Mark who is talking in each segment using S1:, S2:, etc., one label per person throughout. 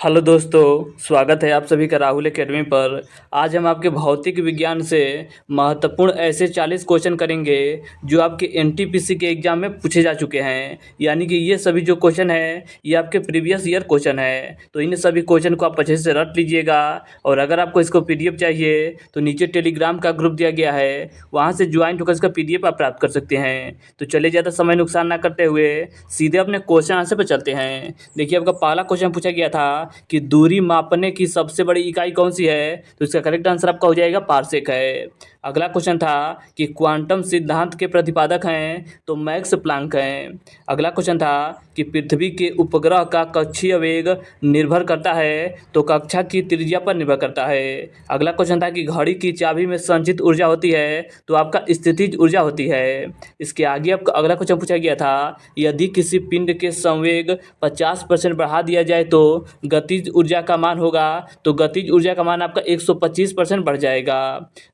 S1: Hello दोस्तों, स्वागत है आप सभी का राहुल एकेडमी पर। आज हम आपके भौतिक विज्ञान से महत्वपूर्ण ऐसे 40 क्वेश्चन करेंगे जो आपके एनटीपीसी के एग्ज़ाम में पूछे जा चुके हैं। यानी कि ये सभी जो क्वेश्चन हैं ये आपके प्रीवियस ईयर क्वेश्चन है। तो इन सभी क्वेश्चन को आप अच्छे से रट लीजिएगा। और अगर आपको इसको पीडीएफ चाहिए तो नीचे टेलीग्राम का ग्रुप दिया गया है, वहाँ से ज्वाइन होकर इसका पीडीएफ आप प्राप्त कर सकते हैं। तो चलिए ज़्यादा समय नुकसान ना करते हुए सीधे अपने क्वेश्चन आंसर पर चलते हैं। देखिए, आपका पहला क्वेश्चन पूछा गया था कि दूरी मापने की सबसे बड़ी इकाई कौन सी है। तो इसका करेक्ट आंसर आपका हो जाएगा पारसेक है। अगला क्वेश्चन था कि क्वांटम सिद्धांत के प्रतिपादक हैं तो मैक्स प्लांक हैं। अगला क्वेश्चन था कि पृथ्वी के उपग्रह का कक्षीय वेग निर्भर करता है तो कक्षा की त्रिज्या पर निर्भर करता है। अगला क्वेश्चन था कि घड़ी की चाबी में संचित ऊर्जा होती है तो आपका स्थितिज ऊर्जा होती है। इसके आगे आपका अगला क्वेश्चन पूछा गया था, यदि किसी पिंड के संवेग 50% बढ़ा दिया जाए तो गतिज ऊर्जा का मान होगा। तो गतिज ऊर्जा का मान आपका 125% बढ़ जाएगा।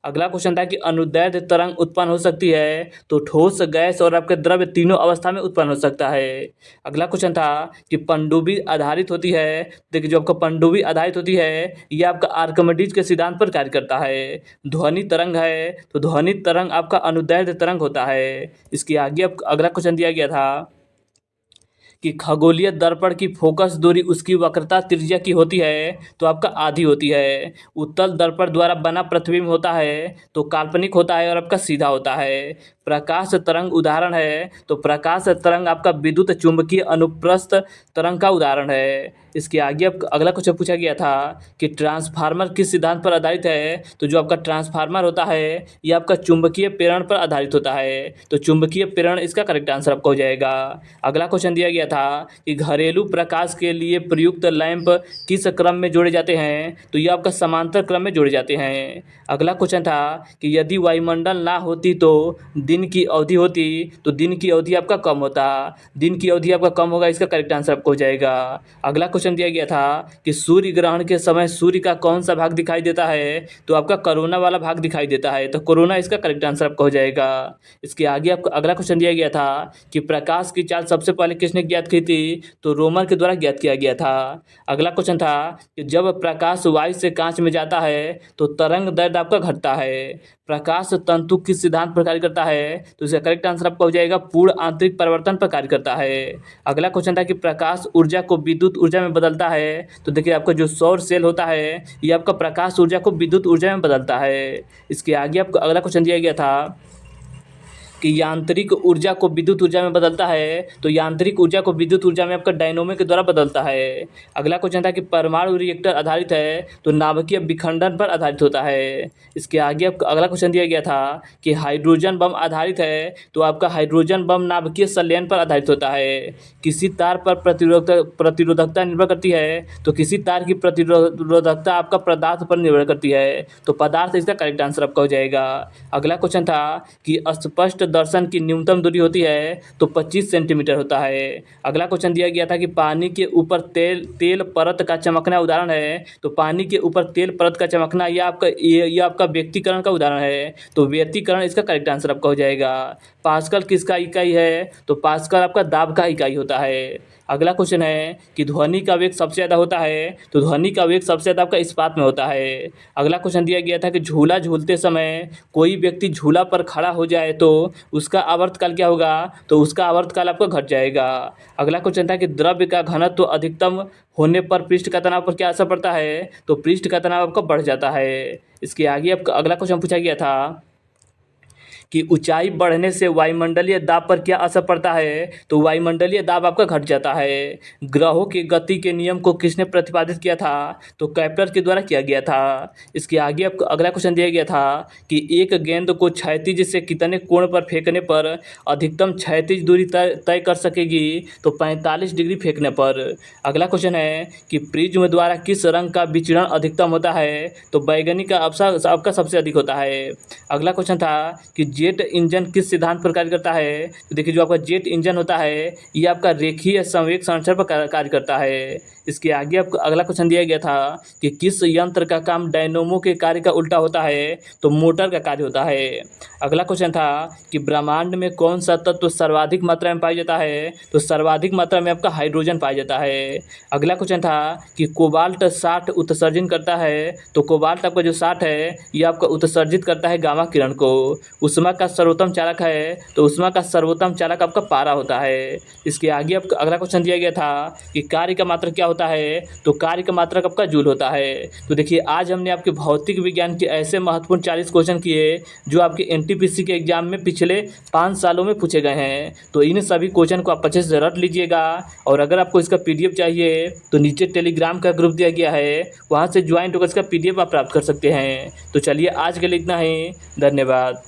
S1: अगला क्वेश्चन था कि अनुदैर्ध्य तरंग उत्पन्न हो सकती है तो ठोस, गैस और आपके द्रव्य तीनों अवस्था में उत्पन्न हो सकता है। अगला क्वेश्चन था कि पनडुब्बी आधारित होती है। देखिए, जो आपका पनडुब्बी आधारित होती है ये आपका आर्किमिडीज के सिद्धांत पर कार्य करता है। ध्वनि तरंग है तो ध्वनि तरंग आपका अनुदैर्ध्य तरंग होता है। इसके आगे अब अगला क्वेश्चन दिया गया था कि खगोलीय दर्पण की फोकस दूरी उसकी वक्रता त्रिज्या की होती है तो आपका आधी होती है। उत्तल दर्पण द्वारा बना प्रतिबिंब होता है तो काल्पनिक होता है और आपका सीधा होता है। प्रकाश तरंग उदाहरण है तो प्रकाश तरंग आपका विद्युत चुंबकीय अनुप्रस्थ तरंग का उदाहरण है। इसके आगे अब अगला क्वेश्चन पूछा गया था कि ट्रांसफार्मर किस सिद्धांत पर आधारित है। तो जो आपका ट्रांसफार्मर होता है ये आपका चुंबकीय प्रेरण पर आधारित होता है। तो चुंबकीय प्रेरण इसका करेक्ट आंसर आपको हो जाएगा। अगला क्वेश्चन दिया गया था कि घरेलू प्रकाश के लिए प्रयुक्त लैंप किस क्रम में जोड़े जाते हैं। तो ये आपका समांतर क्रम में जोड़े जाते हैं। अगला क्वेश्चन था कि यदि वायुमंडल ना होती तो दिन की अवधि होती। तो दिन की अवधि आपका कम होता। दिन की अवधि आपका कम होगा, इसका करेक्ट आंसर आपको हो जाएगा। अगला क्वेश्चन दिया गया था कि सूर्य ग्रहण के समय सूर्य का कौन सा भाग दिखाई देता है। तो आपका कोरोना वाला भाग दिखाई देता है। तो कोरोना इसका करेक्ट आंसर आपका हो जाएगा। इसके आगे आपको अगला क्वेश्चन दिया गया था कि प्रकाश की चाल सबसे पहले किसने ज्ञात की थी। तो रोमर के द्वारा ज्ञात किया गया था। अगला क्वेश्चन था कि जब प्रकाश वायु से कांच में जाता है तो तरंग दैर्ध्य आपका घटता है। प्रकाश तंतु किस सिद्धांत पर कार्य करता है। तो इसका करेक्ट आंसर आपका हो जाएगा पूर्ण आंतरिक परिवर्तन पर कार्य करता है। अगला क्वेश्चन था कि प्रकाश ऊर्जा को विद्युत ऊर्जा में बदलता है। तो देखिए, आपका जो सौर सेल होता है ये आपका प्रकाश ऊर्जा को विद्युत ऊर्जा में बदलता है। इसके आगे आपको अगला क्वेश्चन दिया गया था कि यांत्रिक ऊर्जा को विद्युत ऊर्जा में बदलता है। तो यांत्रिक ऊर्जा को विद्युत ऊर्जा में आपका डायनोमो के द्वारा बदलता है। अगला क्वेश्चन था कि परमाणु रिएक्टर आधारित है तो नाभिकीय विखंडन पर आधारित होता है। इसके आगे आपको अगला क्वेश्चन दिया गया था कि हाइड्रोजन बम आधारित है तो आपका हाइड्रोजन बम नाभिकीय संलयन पर आधारित होता है। किसी तार पर प्रतिरोधकता निर्भर करती है। तो किसी तार की प्रतिरोधकता आपका पदार्थ पर निर्भर करती है। तो पदार्थ इसका करेक्ट आंसर आपका हो जाएगा। अगला क्वेश्चन था कि स्पष्ट दर्शन की न्यूनतम दूरी होती है तो 25 सेंटीमीटर होता है। अगला क्वेश्चन दिया गया था कि पानी के ऊपर तेल परत का चमकना उदाहरण है। तो पानी के ऊपर तेल परत का चमकना यह आपका व्यक्तिकरण का उदाहरण है। तो व्यक्तिकरण इसका करेक्ट आंसर आपका हो जाएगा। पास्कल किसका इकाई है। तो पास्कल आपका दाब का इकाई होता है। अगला क्वेश्चन है कि ध्वनि का वेग सबसे ज़्यादा होता है। तो ध्वनि का वेग सबसे ज़्यादा आपका इस्पात में होता है। अगला क्वेश्चन दिया गया था कि झूला झूलते समय कोई व्यक्ति झूला पर खड़ा हो जाए तो उसका आवर्तकाल क्या होगा। तो उसका आवर्तकाल आपका घट जाएगा। अगला क्वेश्चन था कि द्रव्य का घनत्व अधिकतम होने पर पृष्ठ का तनाव पर क्या असर पड़ता है। तो पृष्ठ का तनाव आपका बढ़ जाता है। इसके आगे आपका अगला क्वेश्चन पूछा गया था कि ऊंचाई बढ़ने से वायुमंडलीय दाब पर क्या असर पड़ता है। तो वायुमंडलीय दाब आपका घट जाता है। ग्रहों की गति के नियम को किसने प्रतिपादित किया था। तो केपलर के द्वारा किया गया था। इसके आगे आपको अगला क्वेश्चन दिया गया था कि एक गेंद को क्षैतिज से कितने कोण पर फेंकने पर अधिकतम क्षैतिज दूरी तय कर सकेगी। तो 45 डिग्री फेंकने पर। अगला क्वेश्चन है कि प्रिज्म द्वारा किस रंग का विचरण अधिकतम होता है। तो बैगनी का आपका सबसे अधिक होता है। अगला क्वेश्चन था कि जेट इंजन किस सिद्धांत पर कार्य करता है? तो देखिए जो आपका जेट इंजन होता है ये आपका रेखीय संवेग संरक्षण पर कार्य करता है। इसके आगे आपको अगला क्वेश्चन दिया गया था कि किस यंत्र का काम डायनोमो के कार्य का उल्टा होता है? तो मोटर का कार्य होता है। अगला क्वेश्चन था कि ब्रह्मांड में कौन सा तत्व सर्वाधिक मात्रा में पाया जाता है? तो सर्वाधिक मात्रा में आपका हाइड्रोजन पाया जाता है। अगला क्वेश्चन था कि कोबाल्ट 60 उत्सर्जन करता है। तो कोबाल्ट आपका जो 60 है ये आपका उत्सर्जित करता है गामा किरण को। ऊष्मा का सर्वोत्तम चालक है। तो ऊष्मा का सर्वोत्तम चालक आपका पारा होता है। इसके आगे आपका अगला क्वेश्चन दिया गया था कि कार्य का मात्रक क्या होता है? तो कार्य का मात्रक आपका जूल होता है। तो देखिए आज हमने आपके भौतिक विज्ञान के ऐसे महत्वपूर्ण 40 क्वेश्चन किए जो आपके एनटीपीसी के एग्जाम में पिछले 5 सालों में पूछे गए हैं। तो इन सभी क्वेश्चन को आप अच्छे से रट लीजिएगा और अगर आपको इसका पीडीएफ चाहिए तो नीचे टेलीग्राम का ग्रुप दिया गया है, वहाँ से ज्वाइन होकर इसका पीडीएफ आप प्राप्त कर सकते हैं। तो चलिए आज के लिए इतना ही, धन्यवाद।